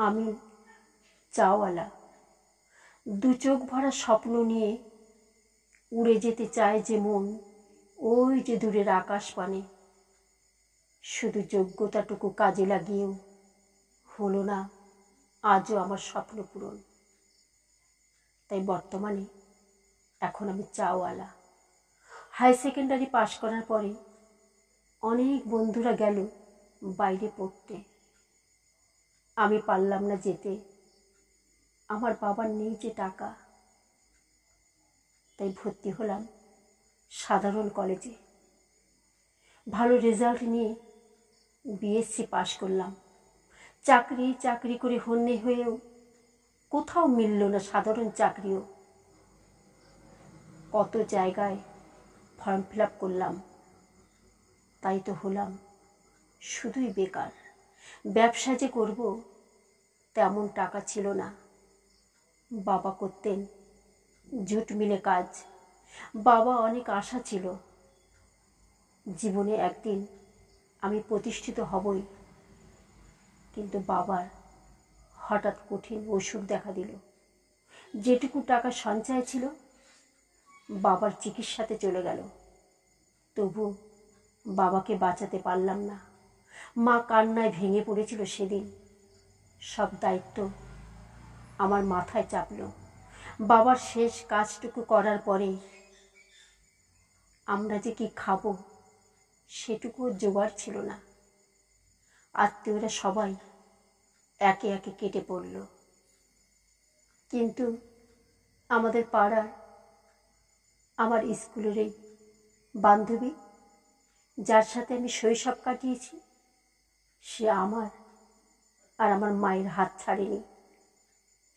আমি চাওয়ালা, দু চোখ ভরা স্বপ্ন নিয়ে উড়ে যেতে চায় যে মন ওই যে দূরের আকাশ পানে। শুধু যোগ্যতাটুকু কাজে লাগিয়েও হলো না আজও আমার স্বপ্ন পূরণ। তাই বর্তমানে এখন আমি চাওয়ালা। হাই সেকেন্ডারি পাশ করার পরে অনেক বন্ধুরা গেল বাইরে পড়তে, আমি পারলাম না যেতে। আমার বাবার নেই যে টাকা, তাই ভর্তি হলাম সাধারণ কলেজে। ভালো রেজাল্ট নিয়ে বিএসসি পাশ করলাম। চাকরি চাকরি করে হন্যে হয়েও কোথাও মিলল না সাধারণ চাকরিও। কত জায়গায় ফর্ম ফিল আপ করলাম, তাই তো হলাম শুধুই বেকার। ব্যবসা যে করব তেমন টাকা ছিল না। বাবা করতেন জুট মিলে কাজ। বাবা অনেক আশা ছিল জীবনে একদিন আমি প্রতিষ্ঠিত হবই, কিন্তু বাবার হঠাৎ কঠিন অসুখ দেখা দিল। যেটুকু টাকা সঞ্চয় ছিল বাবার চিকিৎসাতে চলে গেল। তবু বাবাকে বাঁচাতে পারলাম না। মা কান্নায় ভেঙে পড়েছিল সেদিন। সব দায়িত্ব আমার মাথায় চাপল। বাবার শেষ কাজটুকু করার পরে আমরা যে কি খাবো সেটুকুও জোগাড় ছিল না। আত্মীয়রা সবাই একে একে কেটে পড়ল, কিন্তু আমাদের পাড়ার আমার স্কুলের এই বান্ধবী, যার সাথে আমি শৈশব কাটিয়েছি, সে আমার আর আমার মায়ের হাত ছাড়েনি।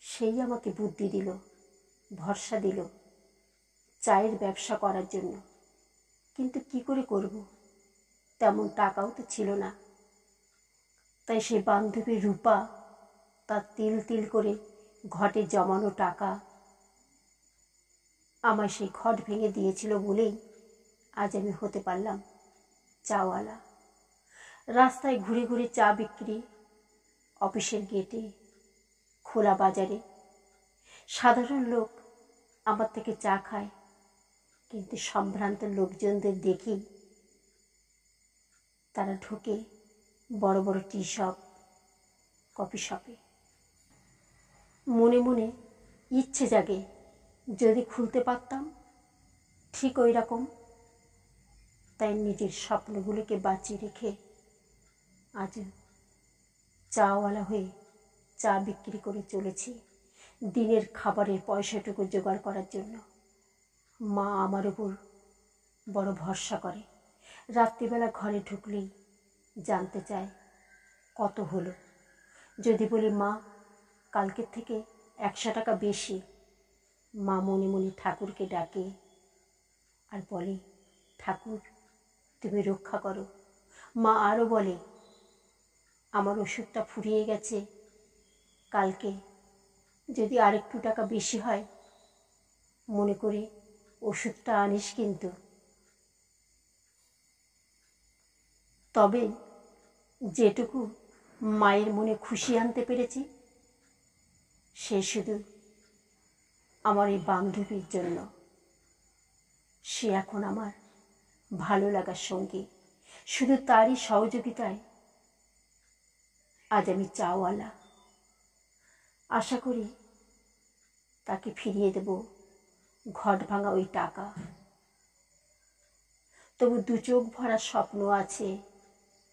সেই আমাকে বুদ্ধি দিল, ভরসা দিল চায়ের ব্যবসা করার জন্য। কিন্তু কি করে করব, তেমন টাকাও তো ছিল না। তাই সেই বান্ধবী রূপা তার তিল তিল করে ঘটে জমানো টাকা আমায় সেই ঘট ভেঙে দিয়েছিল বলেই আজ আমি হতে পারলাম চাওয়ালা। রাস্তায় ঘুরে ঘুরে চা বিক্রি, অফিসের গেটে, খোলা বাজারে সাধারণ লোক আমার থেকে চা খায়, কিন্তু সম্ভ্রান্ত লোকজনদের দেখি তারা ঢোকে বড় বড় টি শপ, কফি শপে। মনে মনে ইচ্ছে জাগে যদি খুলতে পারতাম ঠিক ওই রকম। তাই নিজের স্বপ্নগুলোকে বাঁচিয়ে রেখে আজ চাওয়ালা হয়ে চা বিক্রি করে চলেছি দিনের খাবারের পয়সাটুকু জোগাড় করার জন্য। মা আমার উপর বড় ভরসা করে। রাত্রিবেলা ঘরে ঢুকলেই জানতে চায় কত হলো। যদি বলি মা কালকের থেকে 100 টাকা বেশি, মা মনে মনে ঠাকুরকে ডাকে আর বলে, ঠাকুর তুমি রক্ষা করো। মা আরও বলে, আমার ওষুধটা ফুরিয়ে গেছে, কালকে যদি আরেকটু টাকা বেশি হয় মনে করে ওষুধটা আনিস কিন্তু। তবে যেটুকু মায়ের মনে খুশি আনতে পেরেছি সে শুধু আমার এই বান্ধবীর জন্য। সে এখন আমার ভালো লাগার সঙ্গী। শুধু তারই সহযোগিতায় আজ আমি চাওয়ালা। আশা করি তাকে ফিরিয়ে দেব ঘট ভাঙা ওই টাকা। তবু দু চোখ ভরা স্বপ্ন আছে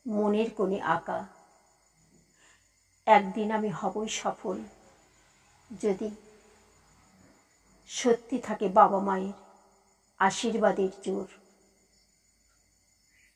মনের কোণে আঁকা। একদিন আমি হবই সফল, যদি সত্যি থাকে বাবা মায়ের আশীর্বাদের জোর।